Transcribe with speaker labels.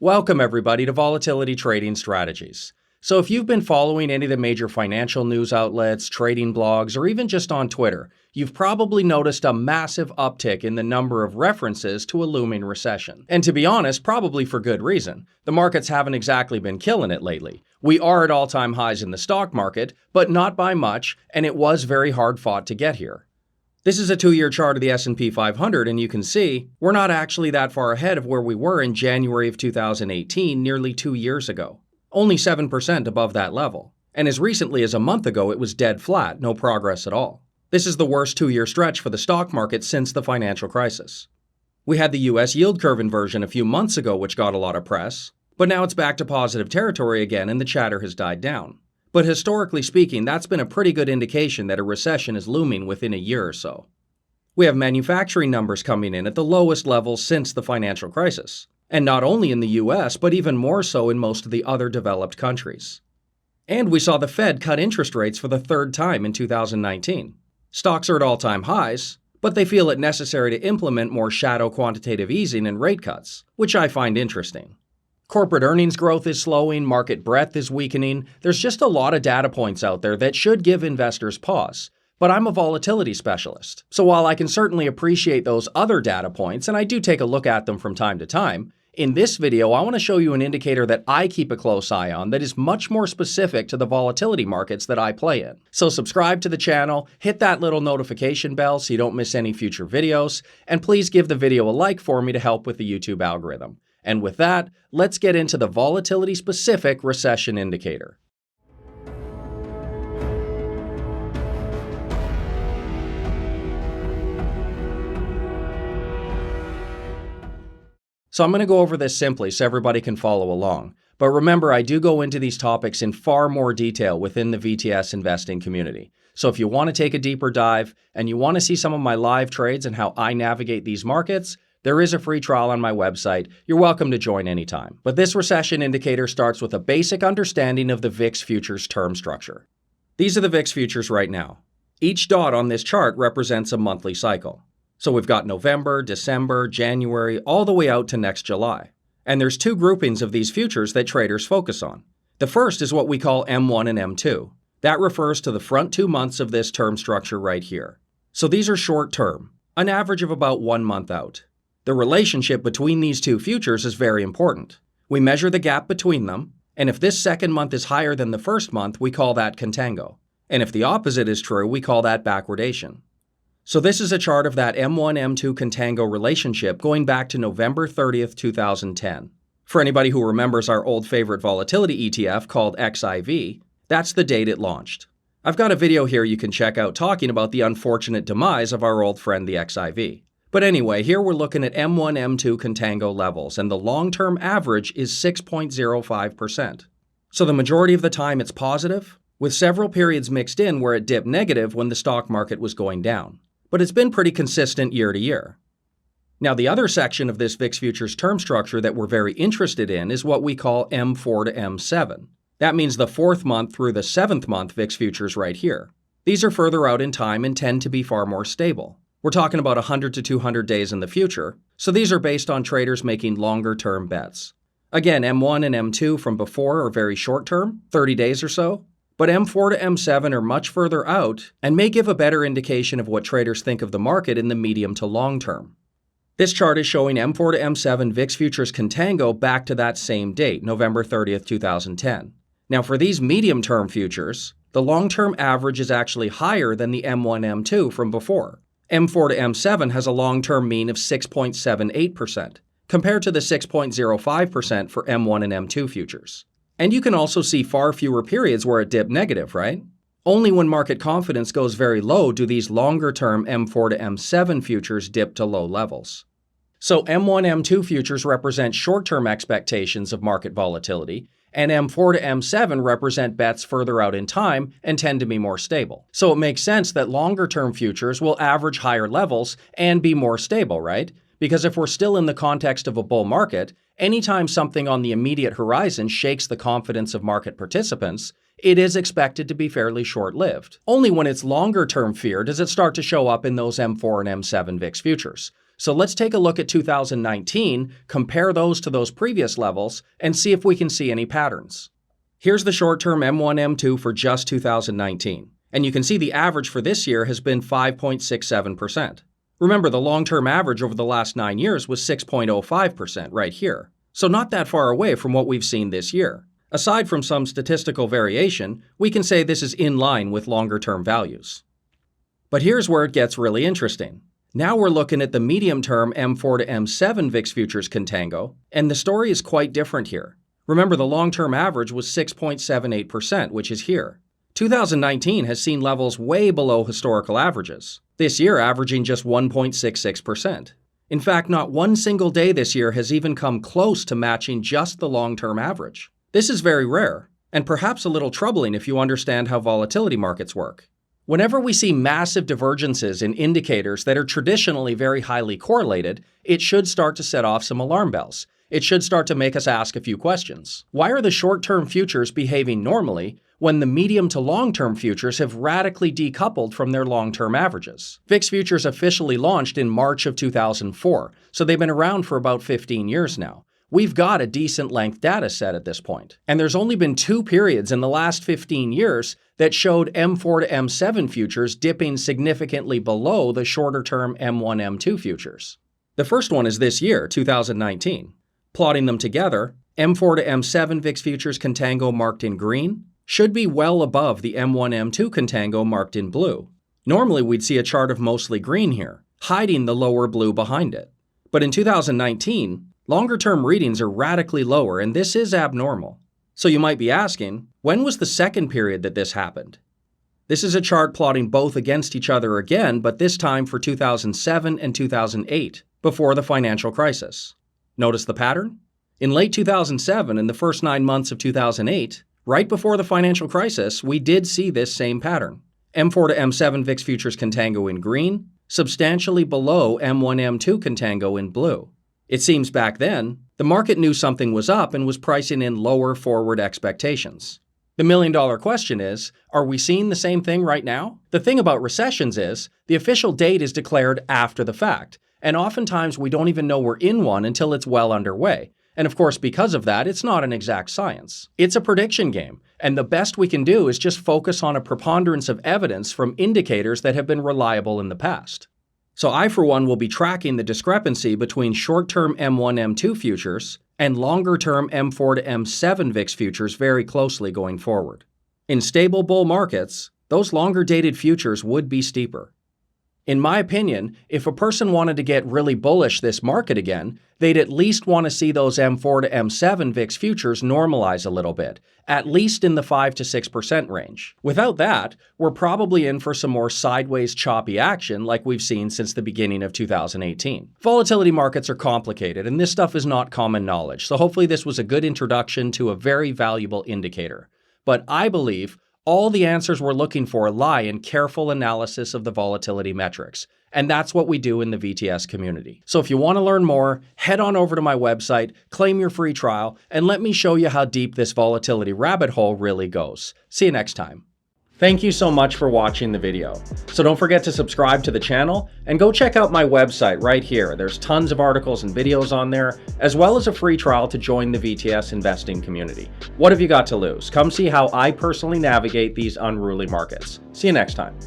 Speaker 1: Welcome everybody to Volatility Trading Strategies. So if you've been following any of the major financial news outlets, trading blogs, or even just on Twitter, you've probably noticed a massive uptick in the number of references to a looming recession. And to be honest, probably for good reason. The markets haven't exactly been killing it lately. We are at all-time highs in the stock market, but not by much, and it was very hard fought to get here. This is a 2-year chart of the S&P 500, and you can see we're not actually that far ahead of where we were in January of 2018, nearly 2 years ago. Only 7% above that level. And as recently as a month ago, it was dead flat, no progress at all. This is the worst 2-year stretch for the stock market since the financial crisis. We had the US yield curve inversion a few months ago, which got a lot of press, but now it's back to positive territory again and the chatter has died down. But historically speaking, that's been a pretty good indication that a recession is looming within a year or so. We have manufacturing numbers coming in at the lowest levels since the financial crisis. And not only in the US, but even more so in most of the other developed countries. And we saw the Fed cut interest rates for the third time in 2019. Stocks are at all-time highs, but they feel it necessary to implement more shadow quantitative easing and rate cuts, which I find interesting. Corporate earnings growth is slowing, market breadth is weakening. There's just a lot of data points out there that should give investors pause. But I'm a volatility specialist. So while I can certainly appreciate those other data points, and I do take a look at them from time to time, in this video I want to show you an indicator that I keep a close eye on that is much more specific to the volatility markets that I play in. So subscribe to the channel, hit that little notification bell so you don't miss any future videos, and please give the video a like for me to help with the YouTube algorithm. And with that, let's get into the volatility-specific recession indicator. So I'm going to go over this simply so everybody can follow along. But remember, I do go into these topics in far more detail within the VTS investing community. So if you want to take a deeper dive and you want to see some of my live trades and how I navigate these markets, there is a free trial on my website. You're welcome to join anytime. But this recession indicator starts with a basic understanding of the VIX futures term structure. These are the VIX futures right now. Each dot on this chart represents a monthly cycle. So we've got November, December, January, all the way out to next July. And there's two groupings of these futures that traders focus on. The first is what we call M1 and M2. That refers to the front 2 months of this term structure right here. So these are short term, an average of about 1 month out. The relationship between these two futures is very important. We measure the gap between them, and if this second month is higher than the first month, we call that Contango. And if the opposite is true, we call that backwardation. So this is a chart of that M1-M2 Contango relationship going back to November 30th, 2010. For anybody who remembers our old favorite volatility ETF called XIV, that's the date it launched. I've got a video here you can check out talking about the unfortunate demise of our old friend the XIV. But anyway, here we're looking at M1, M2 Contango levels, and the long-term average is 6.05%. So the majority of the time it's positive, with several periods mixed in where it dipped negative when the stock market was going down. But it's been pretty consistent year to year. Now the other section of this VIX futures term structure that we're very interested in is what we call M4 to M7. That means the 4th month through the 7th month VIX futures right here. These are further out in time and tend to be far more stable. We're talking about 100 to 200 days in the future, so these are based on traders making longer-term bets. Again, M1 and M2 from before are very short-term, 30 days or so, but M4 to M7 are much further out and may give a better indication of what traders think of the market in the medium to long term. This chart is showing M4 to M7 VIX futures Contango back to that same date, November 30th, 2010. Now for these medium-term futures, the long-term average is actually higher than the M1-M2 from before. M4 to M7 has a long-term mean of 6.78%, compared to the 6.05% for M1 and M2 futures. And you can also see far fewer periods where it dipped negative, right? Only when market confidence goes very low do these longer-term M4 to M7 futures dip to low levels. So M1, M2 futures represent short-term expectations of market volatility, and M4 to M7 represent bets further out in time and tend to be more stable. So it makes sense that longer-term futures will average higher levels and be more stable, right? Because if we're still in the context of a bull market, anytime something on the immediate horizon shakes the confidence of market participants, it is expected to be fairly short-lived. Only when it's longer-term fear does it start to show up in those M4 and M7 VIX futures. So let's take a look at 2019, compare those to those previous levels, and see if we can see any patterns. Here's the short-term M1, M2 for just 2019. And you can see the average for this year has been 5.67%. Remember, the long-term average over the last 9 years was 6.05% right here. So not that far away from what we've seen this year. Aside from some statistical variation, we can say this is in line with longer-term values. But here's where it gets really interesting. Now we're looking at the medium-term M4 to M7 VIX futures contango, and the story is quite different here. Remember, the long-term average was 6.78%, which is here. 2019 has seen levels way below historical averages, this year averaging just 1.66%. In fact, not one single day this year has even come close to matching just the long-term average. This is very rare, and perhaps a little troubling if you understand how volatility markets work. Whenever we see massive divergences in indicators that are traditionally very highly correlated, it should start to set off some alarm bells. It should start to make us ask a few questions. Why are the short-term futures behaving normally when the medium to long-term futures have radically decoupled from their long-term averages? VIX futures officially launched in March of 2004, so they've been around for about 15 years now. We've got a decent length data set at this point. And there's only been 2 periods in the last 15 years that showed M4 to M7 futures dipping significantly below the shorter-term M1, M2 futures. The first one is this year, 2019. Plotting them together, M4 to M7 VIX futures contango marked in green should be well above the M1, M2 contango marked in blue. Normally, we'd see a chart of mostly green here, hiding the lower blue behind it. But in 2019, longer-term readings are radically lower, and this is abnormal. So you might be asking, when was the second period that this happened? This is a chart plotting both against each other again, but this time for 2007 and 2008, before the financial crisis. Notice the pattern? In late 2007 and the first 9 months of 2008, right before the financial crisis, we did see this same pattern. M4 to M7 VIX futures contango in green, substantially below M1, M2 contango in blue. It seems back then, the market knew something was up and was pricing in lower forward expectations. The million-dollar question is, are we seeing the same thing right now? The thing about recessions is, the official date is declared after the fact, and oftentimes we don't even know we're in one until it's well underway. And of course, because of that, it's not an exact science. It's a prediction game, and the best we can do is just focus on a preponderance of evidence from indicators that have been reliable in the past. So I, for one, will be tracking the discrepancy between short-term M1, M2 futures and longer-term M4 to M7 VIX futures very closely going forward. In stable bull markets, those longer-dated futures would be steeper. In my opinion, if a person wanted to get really bullish this market again, they'd at least want to see those M4 to M7 VIX futures normalize a little bit, at least in the 5 to 6% range. Without that, we're probably in for some more sideways choppy action like we've seen since the beginning of 2018. Volatility markets are complicated, and this stuff is not common knowledge, so hopefully this was a good introduction to a very valuable indicator. But I believe all the answers we're looking for lie in careful analysis of the volatility metrics, and that's what we do in the VTS community. So if you want to learn more, head on over to my website, claim your free trial, and let me show you how deep this volatility rabbit hole really goes. See you next time. Thank you so much for watching the video. So don't forget to subscribe to the channel and go check out my website right here. There's tons of articles and videos on there, as well as a free trial to join the VTS investing community. What have you got to lose? Come see how I personally navigate these unruly markets. See you next time.